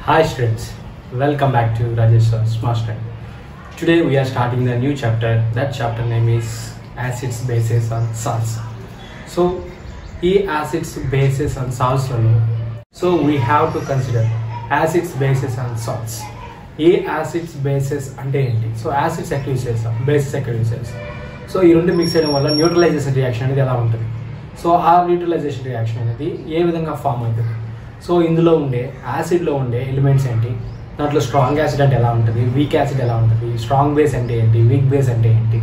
Hi students, welcome back to Rajesh Smart Study. Today we are starting the new chapter. That chapter name is Acids, Bases and Salts. So, acids, bases and salts. So we have to consider acids, bases and salts. Acids, bases and enti. So acids accretes, bases accretes. So ఈ రెండు mix చేయడం వల్ల neutralisation reaction అనేది ఎలా ఉంటుంది. So ఆ neutralisation reaction అనేది ఏ విధంగా ఫామ్ అవుతుంది. సో ఇందులో ఉండే యాసిడ్లో ఉండే ఎలిమెంట్స్ ఏంటి, దాంట్లో స్ట్రాంగ్ యాసిడ్ అంటే ఎలా ఉంటుంది, వీక్ యాసిడ్ ఎలా ఉంటుంది, స్ట్రాంగ్ బేస్ అంటే ఏంటి, వీక్ బేస్ అంటే ఏంటి.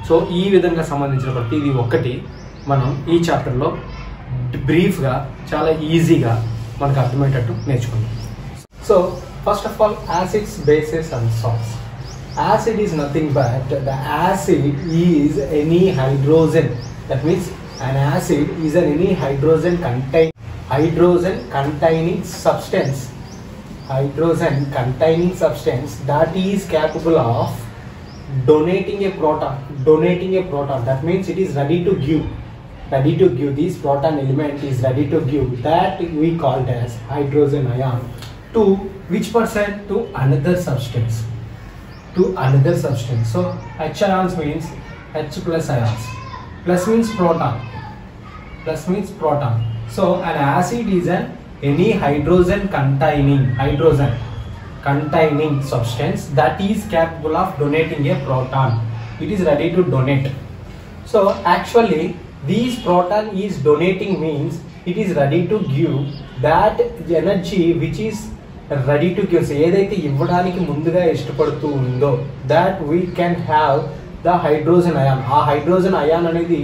సో ఈ విధంగా సంబంధించిన ప్రతిదీ ఒక్కటి మనం ఈ చాప్టర్లో బ్రీఫ్గా చాలా ఈజీగా మనకు అర్థమయ్యేటట్టు నేర్చుకుందాం. So first of all acids, bases and salts. Acid is nothing but the acid is any hydrogen. That means an acid is any hydrogen containing substance. Hydrogen containing substance that is capable of donating a proton. That means it is ready to give. This proton element is ready to give. That we called as hydrogen ion. To which person? To another substance. So H ions means H plus ions. Plus means proton. So an acid is any hydrogen containing substance that is capable of donating a proton. It is ready to donate. So actually this proton is donating means it is ready to give that energy which is ready to gives. ఏదైతే ఇవ్వడానికి ముందుగా ఇష్టపడుతూ ఉందో that we can have the hydrogen ion. ఆ hydrogen ion అనేది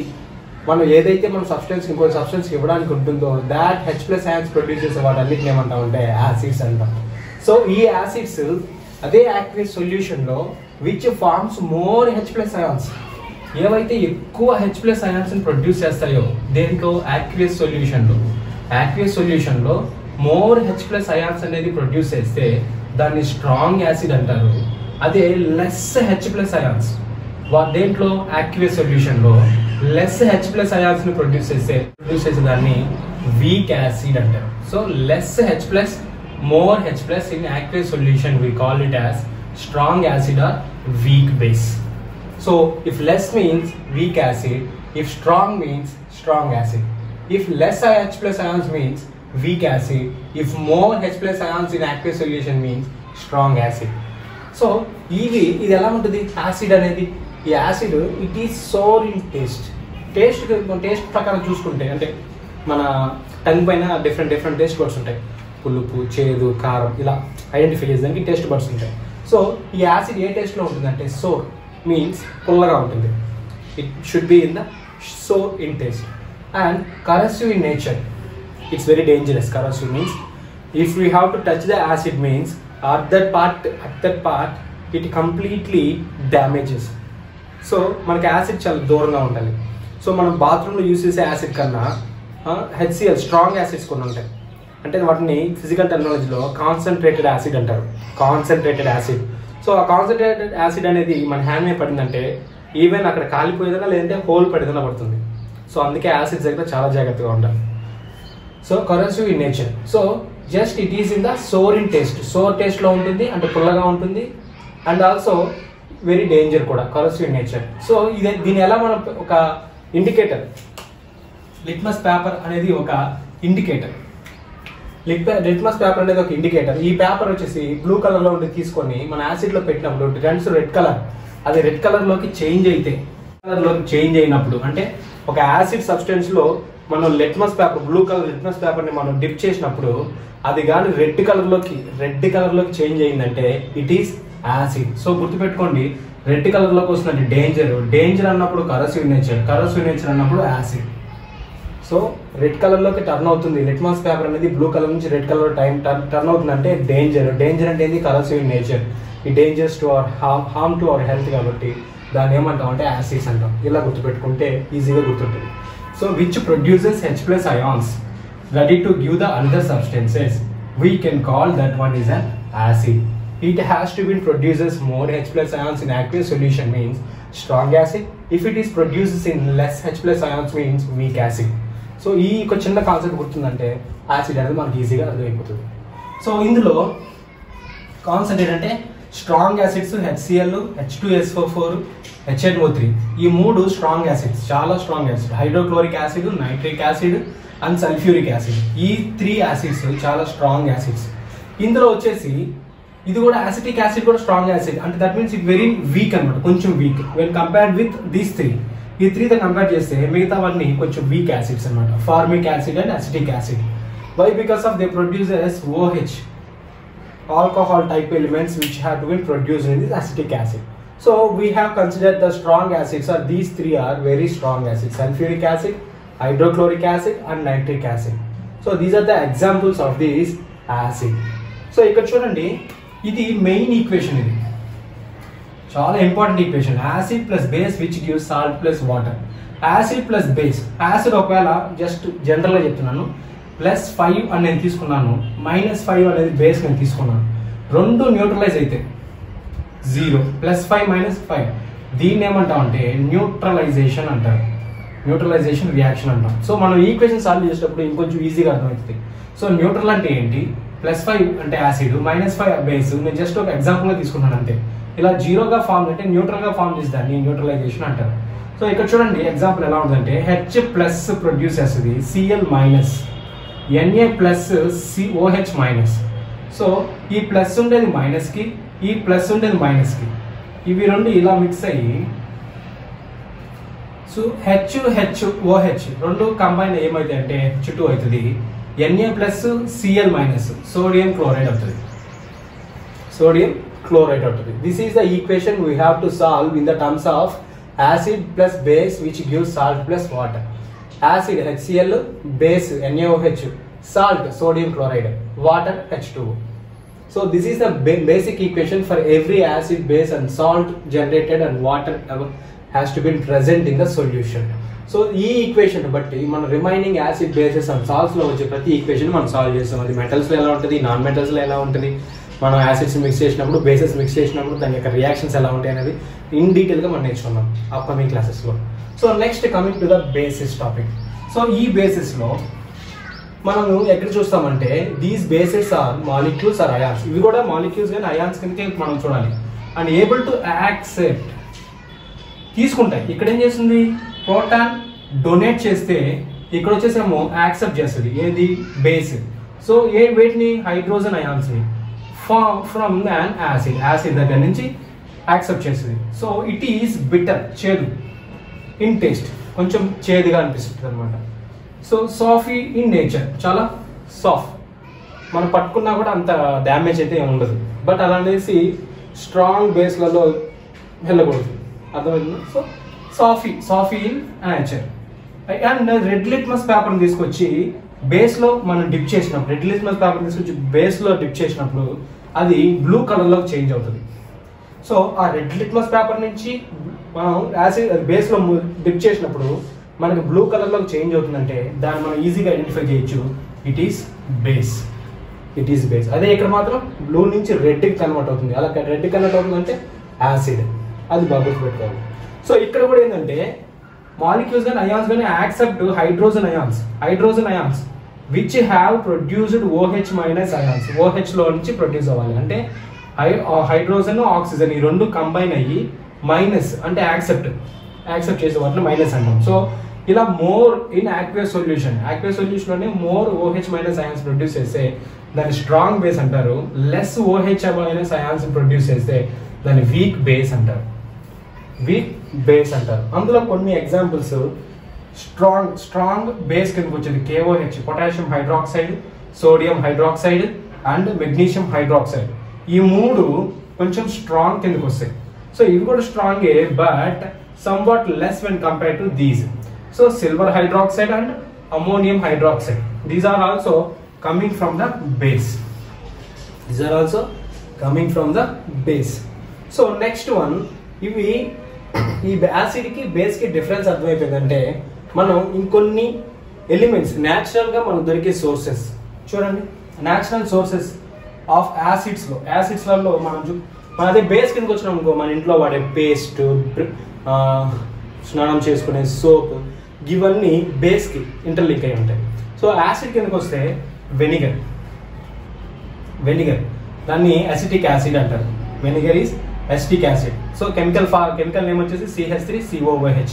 మనం ఏదైతే మనం సబ్స్టెన్స్ ఇంకో సబ్స్టెన్స్ ఇవ్వడానికి ఉంటుందో that H plus ions produce చేసే వాటన్నిటిని ఏమంటామంటే యాసిడ్స్ అంటాం. సో ఈ యాసిడ్స్ అదే యాక్వియస్ సొల్యూషన్లో which forms more H plus ions, ఏవైతే ఎక్కువ H ప్లస్ అయాన్స్ని ప్రొడ్యూస్ చేస్తాయో దేంట్లో యాక్వియస్ సొల్యూషన్లో మోర్ H ప్లస్ అయాన్స్ అనేది ప్రొడ్యూస్ చేస్తే దాన్ని స్ట్రాంగ్ యాసిడ్ అంటారు. అదే లెస్ H ప్లస్ అయాన్స్ దేంట్లో యాక్వియస్ సొల్యూషన్లో లెస్ H ప్లస్ అయాన్స్ ని ప్రొడ్యూస్ చేసే దాన్ని వీక్ యాసిడ్ అంటారు. So less H plus more H plus in aqueous solution we call it as strong acid or weak base. So if less means weak acid, if strong means strong acid. If less H plus ions means weak acid, if more H plus ions in aqueous solution means strong acid. So ఇది ఎలా ఉంటుంది acid అనేది. ఈ acid it is sour in taste ప్రకారం చూసుకుంటే అంటే మన tongue పైన డిఫరెంట్ టేస్ట్ బర్డ్స్ ఉంటాయి. పులుపు, చేదు, కారం ఇలా ఐడెంటిఫై చేసేదానికి టేస్ట్ బర్డ్స్ ఉంటాయి. సో ఈ యాసిడ్ ఏ టేస్ట్లో ఉంటుందంటే సోర్ మీన్స్ పుల్లగా ఉంటుంది. It should be in the sour in taste and corrosive in nature. It's very dangerous. Corrosive means if we have to touch the acid means at that part it completely damages. So మనకి acid చాలా దూరంగా ఉండాలి. So మనం బాత్రూంలో use చేసే acid కన్నా HCl strong acids కొన్ని ఉంటాయి. అంటే వాటిని ఫిజికల్ టెక్నాలజీలో కాన్సన్ట్రేటెడ్ యాసిడ్ అంటారు. సో ఆ కాన్సన్ట్రేటెడ్ యాసిడ్ అనేది మన హ్యాండ్ మీద పడిందంటే ఈవెన్ అక్కడ కాలిపోయేదన్నా లేదంటే హోల్ పడేదన్నా పడుతుంది. సో అందుకే యాసిడ్స్ దగ్గర చాలా జాగ్రత్తగా ఉండాలి. So corrosive in nature. So just it is in the sour in taste. Sour టేస్ట్లో ఉంటుంది అంటే పుల్లగా ఉంటుంది అండ్ ఆల్సో వెరీ డేంజర్ కూడా కరసివ్ ఇన్ నేచర్. సో దీని ఎలా మనం ఒక ఇండికేటర్, లిట్మస్ పేపర్ అనేది ఒక ఇండికేటర్. లిట్మస్ పేపర్ అనేది ఒక ఇండికేటర్. ఈ పేపర్ వచ్చేసి బ్లూ కలర్లో ఉండి తీసుకొని మన యాసిడ్లో పెట్టినప్పుడు టర్న్స్ రెడ్ కలర్. అది రెడ్ కలర్లోకి చేంజ్ అయినప్పుడు అంటే ఒక యాసిడ్ సబ్స్టెన్స్లో మనం litmus paper, blue colour litmus పేపర్ని మనం డిప్ చేసినప్పుడు అది కానీ రెడ్ కలర్లోకి చేంజ్ అయిందంటే ఇట్ ఈస్ యాసిడ్. సో గుర్తుపెట్టుకోండి, రెడ్ కలర్లోకి వస్తుందంటే డేంజర్ అన్నప్పుడు కరసివ్ నేచర్ అన్నప్పుడు యాసిడ్. సో రెడ్ కలర్లోకి టర్న్ అవుతుంది లిట్మస్ పేపర్ అనేది, బ్లూ కలర్ నుంచి రెడ్ కలర్ టర్న్ అవుతుందంటే డేంజర్ అంటే ఏంది కరసివ్ నేచర్. ఈ dangers to our harm to our health కాబట్టి దాన్ని ఏమంటాం అంటే యాసిడ్స్ అంటాం. ఇలా గుర్తుపెట్టుకుంటే ఈజీగా గుర్తుంటుంది. So which produces H plus ions ready to give the other substances, we can call that one is an acid. It has to be produces more H plus ions in aqueous solution means strong acid. If it is produces in less H plus ions means weak acid. So ఈ ఒక చిన్న concept గుర్తుందంటే acid అనేది మనకి ఈజీగా అర్థమైపోతుంది. So ఇందులో concentrate అంటే strong acids HCl, H2SO4, HNO3 ఈ మూడు స్ట్రాంగ్ యాసిడ్స్, చాలా strong acid. Hydrochloric acid, nitric acid and sulphuric acid, ఈ 3 యాసిడ్స్ చాలా స్ట్రాంగ్ యాసిడ్స్. ఇందులో వచ్చేసి ఇది కూడా యాసిటిక్ యాసిడ్ కూడా స్ట్రాంగ్ యాసిడ్, అంటే that means it very weak అనమాట, కొంచెం weak when compared with these 3. ఈ 3తో కంపేర్ చేస్తే మిగతావన్నీ కొంచెం వీక్ యాసిడ్స్ అనమాట, formic acid and acetic acid. Why? Because of they produces OH, alcohol type elements which have been produced in this acetic acid. So we have considered the strong acids, or these 3 are very strong acids: sulfuric acid, hydrochloric acid and nitric acid. So these are the examples of this acid. So ఇక్కడ చూడండి, ఇది main equation, ఇది చాలా important equation. Acid plus base which gives salt plus water. Acid plus base, acid ఒకవేళ just జనరల్గా చెప్తున్నాను, +5 అని నేను తీసుకున్నాను, -5 అనేది బేస్ నేను తీసుకున్నాను, రెండు న్యూట్రలైజ్ అయితే 0, +5 -5, దీన్ని ఏమంటామంటే న్యూట్రలైజేషన్ అంటారు, న్యూట్రలైజేషన్ రియాక్షన్ అంటాం. సో మనం ఈక్వేషన్ సాల్వ్ చేసేటప్పుడు ఇంకొంచెం ఈజీగా అర్థమవుతుంది. సో న్యూట్రల్ అంటే ఏంటి, +5 అంటే యాసిడ్, -5 బేస్. నేను జస్ట్ ఒక ఎగ్జాంపుల్గా తీసుకున్నాను అంతే. ఇలా జీరోగా ఫామ్ అంటే న్యూట్రల్గా ఫామ్ చేసి దాన్ని న్యూట్రలైజేషన్ అంటారు. సో ఇక్కడ చూడండి ఎగ్జాంపుల్ ఎలా ఉంటుందంటే, H+ ప్రొడ్యూస్ చేస్తుంది Cl-, Na+COH-. సో ఈ ప్లస్ ఉండేది మైనస్కి, ఈ ప్లస్ ఉండేది మైనస్కి, ఇవి రెండు ఇలా మిక్స్ అయ్యి సో HOH రెండు కంబైన్ ఏమైతే అంటే H2 అవుతుంది, Na+Cl-, సోడియం క్లోరైడ్ అవుతుంది, సోడియం క్లోరైడ్ అవుతుంది. This is the equation we have to solve in the terms of acid plus base which gives salt plus water. Acid HCl, base NaOH, salt sodium chloride, water H2O. So this is the basic equation for every acid, base and salt generated and water has to be present in the solution. So ఈ equation బట్టి మన remaining acid, bases and salts లో వచ్చే ప్రతి equation మనం solve చేస్తాం. అది metals లో ఎలా ఉంటుంది, నాన్ మెటల్స్ లో ఎలా ఉంటుంది, మనం యాసిడ్స్ మిక్స్ చేసినప్పుడు, బేసెస్ మిక్స్ చేసినప్పుడు దాని యొక్క రియాక్షన్స్ ఎలా ఉంటాయి అనేది ఇన్ డీటెయిల్ గా మనం నేర్చుకున్నాం అప్కమింగ్ క్లాసెస్ లో. So next coming to the basis topic. So ఈ బేసిస్ లో మనము ఎక్కడ చూస్తామంటే, these bases are molecules or ions. ఇవి కూడా మాలిక్యూల్స్ కానీ అయాన్స్ కిందకే మనం చూడాలి. అండ్ ఏబుల్ టు యాక్సెప్ట్, తీసుకుంటాయి. ఇక్కడ ఏం చేస్తుంది, ప్రోటాన్ డొనేట్ చేస్తే ఇక్కడ వచ్చేసేమో యాక్సెప్ట్ చేస్తుంది, ఏది, బేస్. సో వేటిని, హైడ్రోజన్ అయాన్స్ ని ఫ్రమ్ అన్ యాసిడ్, యాసిడ్ దగ్గర నుంచి యాక్సెప్ట్ చేస్తుంది. సో ఇట్ ఈస్ బిటర్, చేదు ఇన్ టేస్ట్, కొంచెం చేదుగా అనిపిస్తుంది అనమాట. సో సాఫీ ఇన్ నేచర్, చాలా సాఫ్ట్, మనం పట్టుకున్నా కూడా అంత డ్యామేజ్ అయితే ఏమి ఉండదు. బట్ అలా అనేసి స్ట్రాంగ్ బేస్లలో వెళ్ళకూడదు, అర్థమవుతుంది. So soapy in nature. And red litmus పేపర్ని తీసుకొచ్చి బేస్లో మనం డిప్ చేసినప్పుడు, రెడ్ లిట్మస్ పేపర్ తీసుకొచ్చి బేస్లో డిప్ చేసినప్పుడు అది బ్లూ కలర్లోకి చేంజ్ అవుతుంది. సో ఆ రెడ్ లిట్మస్ పేపర్ నుంచి మనం యాసిడ్ బేస్లో డిప్ చేసినప్పుడు మనకి బ్లూ కలర్లోకి చేంజ్ అవుతుందంటే దాన్ని మనం ఈజీగా ఐడెంటిఫై చేయొచ్చు, it is base, it is base. అదే ఇక్కడ మాత్రం బ్లూ నుంచి రెడ్కి కన్వర్ట్ అవుతుంది. అలా రెడ్కి కన్వర్ట్ అవుతుందంటే యాసిడ్, అది బాగా గుర్తుపెట్టుకోవాలి. సో ఇక్కడ కూడా ఏంటంటే మాలిక్యూల్స్ కానీ అయాన్స్ కానీ accept hydrogen ions which have produced OH- ions. OH లో నుంచి ప్రొడ్యూస్ అవ్వాలి అంటే హైడ్రోజన్, ఆక్సిజన్ ఈ రెండు కంబైన్ అయ్యి మైనస్ అంటే యాక్సెప్ట్ చేసే వాటిని మైనస్ అంటాం. సో ఇలా మోర్ ఇన్ యాక్వియస్ సొల్యూషన్ లోనే మోర్ OH- అయాన్స్ ప్రొడ్యూస్ చేస్తే దాన్ని స్ట్రాంగ్ బేస్ అంటారు. లెస్ OH- అయాన్స్ ప్రొడ్యూస్ చేస్తే దాన్ని వీక్ బేస్ అంటారు. అందులో కొన్ని ఎగ్జాంపుల్స్ స్ట్రాంగ్ బేస్ కిందకి వచ్చేది KOH, potassium hydroxide, sodium hydroxide and magnesium hydroxide. ఈ మూడు కొంచెం స్ట్రాంగ్ కిందకి వస్తాయి. సో ఇవి కూడా స్ట్రాంగే, but somewhat less when compared to these. So silver hydroxide and ammonium hydroxide, these are also coming from the base. So next one, ఇవి ఈ acid కి బేస్ కి డిఫరెన్స్ అర్థమైపోయిందంటే మనం ఇంకొన్ని ఎలిమెంట్స్ న్యాచురల్ గా మనకు దొరికే సోర్సెస్ చూడండి. న్యాచురల్ సోర్సెస్ ఆఫ్ యాసిడ్స్లలో మనం అదే బేస్ కిందకి వచ్చినాం అనుకో, మన ఇంట్లో వాడే పేస్ట్, స్నానం చేసుకునే సోప్, ఇవన్నీ బేస్ కి ఇంటర్లింక్ అయి ఉంటాయి. సో యాసిడ్ కిందకి వస్తే వెనిగర్ దాన్ని అసిటిక్ యాసిడ్ అంటారు. Vinegar is acetic acid. So chemical name వచ్చేసి CH3COOH.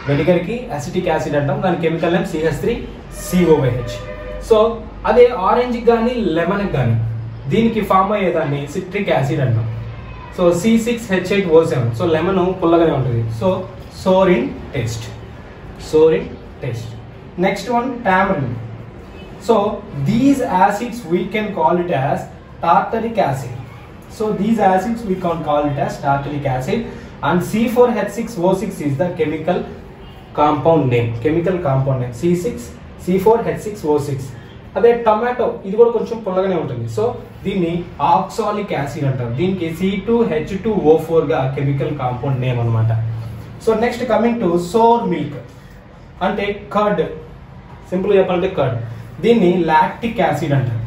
వెనిగర్ కి అసిటిక్ యాసిడ్ అంటాం, దాని కెమికల్ నేమ్ CH3COOH. సో అదే ఆరెంజ్ కానీ లెమన్ కానీ దీనికి ఫామ్ అయ్యేదాన్ని సిట్రిక్ యాసిడ్ అంటాం. So C6H8O7. సో లెమన్ పుల్లగానే ఉంటుంది. So sour in taste. Next one tamarind. So these acids we can call it as tartaric acid. So these acids we can call it as tartaric acid, and C4H6O6 is the chemical compound name. C4H6O6. అదే tomato ఇది కూడా కొంచెం పుల్లగానే ఉంటుంది. So దీన్ని oxalic acid అంటారు. దీనికి C2H2O4 గా chemical compound name అన్నమాట. So next coming to sour milk అంటే కర్డ్. సింపుల్ చెప్పాలంటే కర్డ్. దీన్ని లాక్టిక్ యాసిడ్ అంటారు.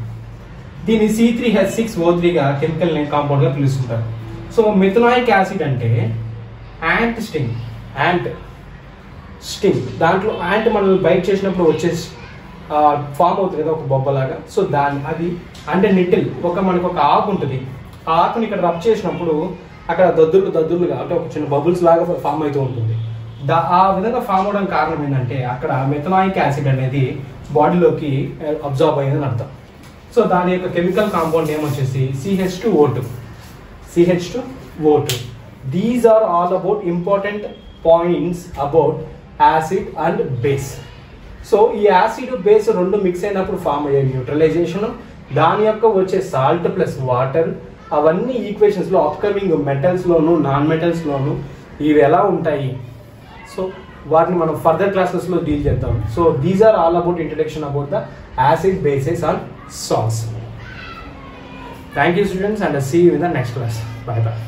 దీన్ని C3H6O3 గా కెమికల్ నేమ్ కాంపౌండ్ గా పిలుస్తుంటారు. సో మిథనాయిక్ యాసిడ్ అంటే యాంట్ స్టింగ్. దాంట్లో యాంట్ మనల్ని బైట్ చేసినప్పుడు వచ్చే ఫామ్ అవుతుంది కదా ఒక బొబ్బలాగా. సో అది అంటే నిటిల్ మనకు ఒక ఆకు ఉంటుంది. ఆ ఆకుని ఇక్కడ రబ్ చేసినప్పుడు అక్కడ దద్దులుగా అంటే ఒక చిన్న బబుల్స్ లాగా ఫామ్ అవుతూ ఉంటుంది. ఆ విధంగా ఫామ్ అవడం కారణం ఏంటంటే అక్కడ మెథనాయిక్ యాసిడ్ అనేది బాడీలోకి అబ్జార్బ్ అయ్యిందని అర్థం. సో దాని యొక్క కెమికల్ కాంపౌండ్ నేమ్ వచ్చేసి CH2O2. These are all about important points about acid and base. So ఈ యాసిడ్ బేస్ రెండు మిక్స్ అయినప్పుడు ఫామ్ అయ్యే న్యూట్రలైజేషన్, దాని యొక్క వచ్చే సాల్ట్ ప్లస్ వాటర్, అవన్నీ ఈక్వేషన్స్ లో అప్కమింగ్ మెటల్స్ లోను నాన్ మెటల్స్ లోను ఇవి ఎలా ఉంటాయి. సో వాటిని మనం ఫర్దర్ క్లాసెస్ లో డీల్ చేద్దాం. So these are all about introduction about the acid bases and salts. Thank you students, and see you in the next class. Bye bye.